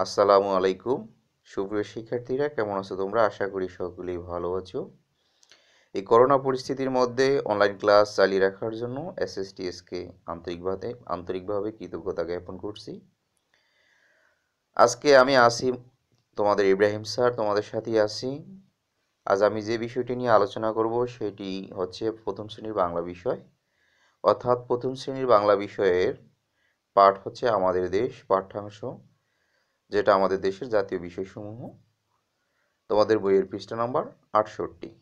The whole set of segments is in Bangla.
আসসালামু আলাইকুম। সুপ্রিয় শিক্ষার্থীরা, কেমন আছো তোমরা? আশা করি সকলেই ভালো আছো। এই করোনা পরিস্থিতির মধ্যে অনলাইন ক্লাস চালিয়ে রাখার জন্য এসএসটিএসকে আন্তরিকভাবে কৃতজ্ঞতা জ্ঞাপন করছি। আজকে আমি আসি, তোমাদের ইব্রাহিম স্যার তোমাদের সাথেই আছি। আজ আমি যে বিষয়টি নিয়ে আলোচনা করব সেটি হচ্ছে প্রথম শ্রেণীর বাংলা বিষয়, অর্থাৎ প্রথম শ্রেণীর বাংলা বিষয়ের পাঠ হচ্ছে আমাদের দেশ পাঠ্যাংশ, যেটা আমাদের দেশের জাতীয় বিষয়সমূহ। তোমাদের বইয়ের পৃষ্ঠা নাম্বার 68।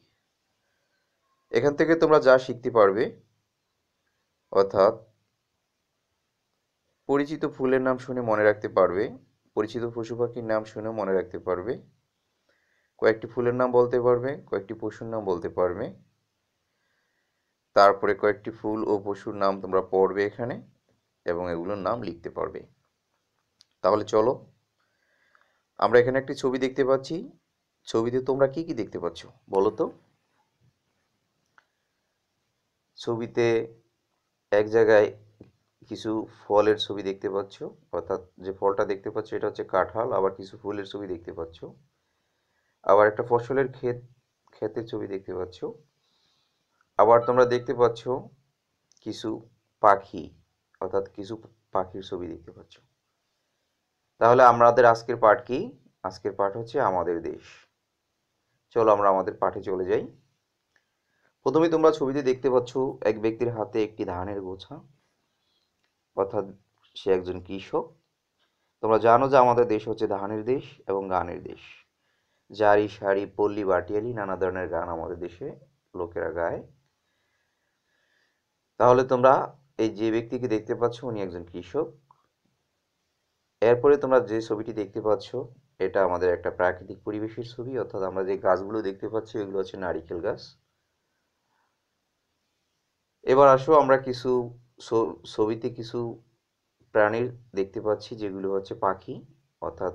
এখান থেকে তোমরা যা শিখতে পারবে, অর্থাৎ পরিচিত ফুলের নাম শুনে মনে রাখতে পারবে, পরিচিত পশু পাখির নাম শুনে মনে রাখতে পারবে, কয়েকটি ফুলের নাম বলতে পারবে, কয়েকটি পশুর নাম বলতে পারবে, তারপরে কয়েকটি ফুল ও পশুর নাম তোমরা পড়বে এখানে এবং এগুলোর নাম লিখতে পারবে। তাহলে চলো, আমরা এখানে একটি ছবি দেখতে পাচ্ছি। ছবিতে তোমরা কি কি দেখতে পাচ্ছ বলো তো? ছবিতে এক জায়গায় কিছু ফলের ছবি দেখতে পাচ্ছ, অর্থাৎ যে ফলটা দেখতে পাচ্ছ এটা হচ্ছে কাঁঠাল। আবার কিছু ফুলের ছবি দেখতে পাচ্ছ, আবার একটা ফসলের ক্ষেতের ছবি দেখতে পাচ্ছ, আবার তোমরা দেখতে পাচ্ছ কিছু পাখি, অর্থাৎ কিছু পাখির ছবি দেখতে পাচ্ছ। তাহলে আমাদের আজকের পাঠ কি? আজকের পাঠ হচ্ছে আমাদের দেশ। চলো আমরা আমাদের পাঠে চলে যাই। প্রথমে তোমরা ছবিতে দেখতে পাচ্ছ এক ব্যক্তির হাতে একটি ধানের গোছা, অর্থাৎ সে একজন কৃষক। তোমরা জানো যে আমাদের দেশ হচ্ছে ধানের দেশ এবং গানের দেশ। জারি সারি পল্লী বাটিয়ালি নানা ধরনের গান আমাদের দেশে লোকেরা গায়। তাহলে তোমরা এই যে ব্যক্তিকে দেখতে পাচ্ছ উনি একজন কৃষক। এরপরে তোমরা যে ছবিটি দেখতে পাচ্ছ এটা আমাদের একটা প্রাকৃতিক পরিবেশের ছবি, অর্থাৎ আমরা যে গাছগুলো দেখতে পাচ্ছি এগুলো হচ্ছে নারিকেল গাছ। এবার আসো, আমরা কিছু ছবিতে কিছু প্রাণীর দেখতে পাচ্ছি যেগুলো হচ্ছে পাখি, অর্থাৎ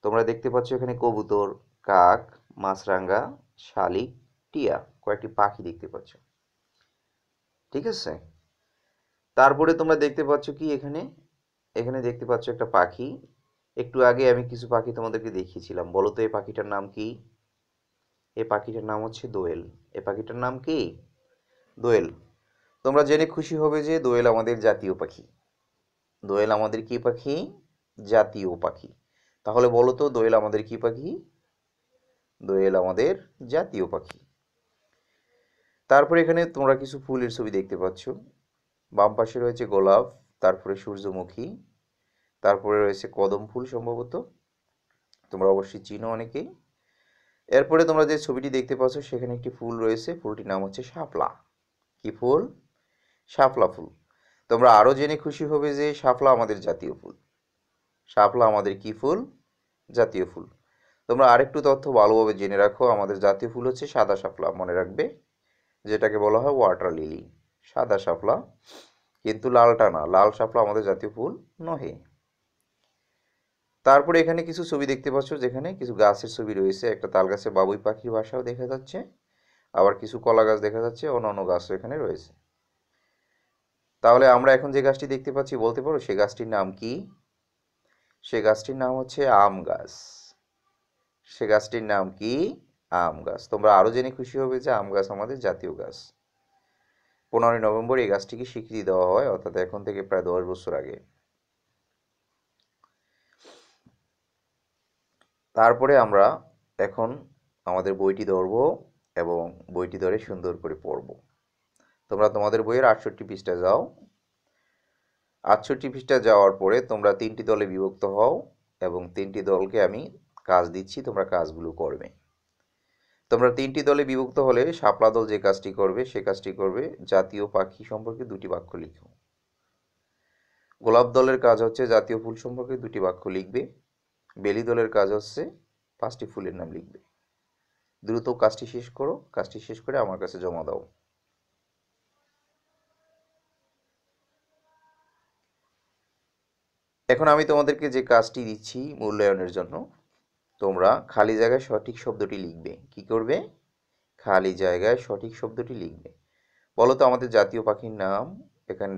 তোমরা দেখতে পাচ্ছ এখানে কবুতর, কাক, মাছরাঙা, শালিক, টিয়া, কয়েকটি পাখি দেখতে পাচ্ছ। ঠিক আছে। তারপরে তোমরা দেখতে পাচ্ছ কি এখানে এখানে দেখতে পাচ্ছ একটা পাখি। একটু আগে আমি কিছু পাখি তোমাদেরকে দেখিয়েছিলাম, বলো তো এই পাখিটার নাম কি? এই পাখিটার নাম হচ্ছে দোয়েল। এই পাখিটার নাম কি? দোয়েল। তোমরা জেনে খুশি হবে যে দোয়েল আমাদের জাতীয় পাখি। দোয়েল আমাদের কি পাখি? জাতীয় পাখি। তাহলে বলো তো দোয়েল আমাদের কি পাখি? দোয়েল আমাদের জাতীয় পাখি। তারপরে এখানে তোমরা কিছু ফুলের ছবি দেখতে পাচ্ছ। বাম পাশে রয়েছে গোলাপ, তারপরে সূর্যমুখী, তারপরে রয়েছে কদম ফুল, সম্ভবত তোমরা অবশ্যই চিনো অনেকেই। এরপরে তোমরা যে ছবিটি দেখতে পাচ্ছ সেখানে একটি ফুল রয়েছে, ফুলটির নাম হচ্ছে শাপলা। কি ফুল? শাপলা ফুল। তোমরা আরও জেনে খুশি হবে যে শাপলা আমাদের জাতীয় ফুল। শাপলা আমাদের কি ফুল? জাতীয় ফুল। তোমরা আরেকটু তথ্য ভালোভাবে জেনে রাখো, আমাদের জাতীয় ফুল হচ্ছে সাদা শাপলা, মনে রাখবে, যেটাকে বলা হয় ওয়াটার লিলি। সাদা শাপলা, কিন্তু লালটা না, লাল শাপলা আমাদের জাতীয় ফুল নহে। তারপরে এখানে কিছু ছবি দেখতে পাচ্ছ যেখানে কিছু গাছের ছবি রয়েছে, একটা তাল গাছে বাবুই পাখির বাসাও দেখা যাচ্ছে, আবার কিছু কলা গাছ দেখা যাচ্ছে, অন্যান্য গাছও এখানে রয়েছে। তাহলে আমরা এখন যে গাছটি দেখতে পাচ্ছি বলতে পারো সে গাছটির নাম কি? সে গাছটির নাম হচ্ছে আম গাছ। সে গাছটির নাম কি? আম গাছ। তোমরা আরও জেনে খুশি হবে যে আম গাছ আমাদের জাতীয় গাছ। 15ই নভেম্বর এই গাছটিকে স্বীকৃতি দেওয়া হয়, অর্থাৎ এখন থেকে প্রায় 10 বছর আগে। তারপরে আমরা এখন আমাদের বইটি ধরব এবং বইটি ধরে সুন্দর করে পড়ব। তোমরা তোমাদের বইয়ের 68 পৃষ্ঠায় যাও। 68 পৃষ্ঠায় যাওয়ার পরে তোমরা 3টি দলে বিভক্ত হও এবং 3টি দলকে আমি কাজ দিচ্ছি, তোমরা কাজগুলো করবে। তোমরা 3টি দলে বিভক্ত হলে শাপলা দল যে কাজটি করবে সে কাজটি করবে জাতীয় পাখি সম্পর্কে 2টি বাক্য লিখো। গোলাপ দলের কাজ হচ্ছে জাতীয় ফুল সম্পর্কে 2টি বাক্য লিখবে। বেলি দলের কাজ হচ্ছে 5টি ফুলের নাম লিখবে। দ্রুত কাজটি শেষ করো, কাজটি শেষ করে আমার কাছে জমা দাও। এখন আমি তোমাদেরকে যে কাজটি দিচ্ছি মূল্যায়নের জন্য, তোমরা খালি জায়গায় সঠিক শব্দটি লিখবে। কি করবে? খালি জায়গায় সঠিক শব্দটি লিখবে। বলো তো আমাদের জাতীয় পাখির নাম, এখানে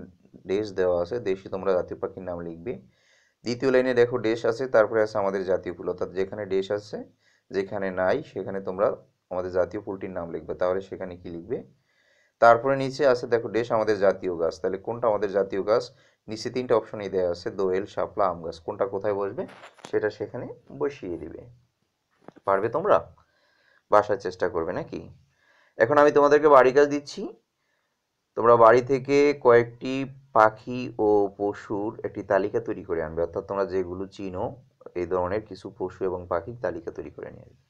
দেশ দেওয়া আছে, দেশে তোমরা জাতীয় পাখির নাম লিখবে। দ্বিতীয় লাইনে দেখো ড্যাশ আছে, তারপরে আছে আমাদের জাতীয় ফুল, অর্থাৎ যেখানে ড্যাশ আছে, যেখানে নাই সেখানে তোমরা আমাদের জাতীয় ফুলটির নাম লিখবে। তাহলে সেখানে কি লিখবে? তারপরে নিচে আছে দেখো ড্যাশ আমাদের জাতীয় গাছ, তাহলে কোনটা আমাদের জাতীয় গাছ? নিচে তিনটা অপশনই দেওয়া আছে, দোয়েল, শাপলা, আম গাছ, কোনটা কোথায় বসবে সেটা সেখানে বসিয়ে দিবে। পারবে তোমরা? বাসার চেষ্টা করবে নাকি? এখন আমি তোমাদেরকে বাড়ি কাজ দিচ্ছি, তোমরা বাড়ি থেকে কয়েকটি পাখি ও পশুর একটি তালিকা তৈরি করে আনবে, অর্থাৎ তোমরা যেগুলো চিনো এই ধরনের কিছু পশু এবং পাখির তালিকা তৈরি করে নিয়ে আসবে।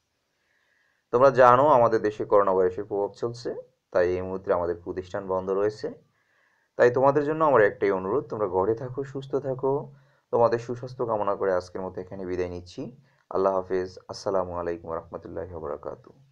তোমরা জানো আমাদের দেশে করোনা ভাইরাসের প্রভাব চলছে, তাই এই মুহূর্তে আমাদের প্রতিষ্ঠান বন্ধ রয়েছে। তাই তোমাদের জন্য আমার একটাই অনুরোধ, তোমরা ঘরে থাকো, সুস্থ থাকো, তোমাদের সুস্বাস্থ্য কামনা করে আজকের মতো এখানে বিদায় নিচ্ছি। আল্লাহ হাফেজ। আসসালামু আলাইকুম রহমতুল্লাহি ওয়া বারাকাতুহু।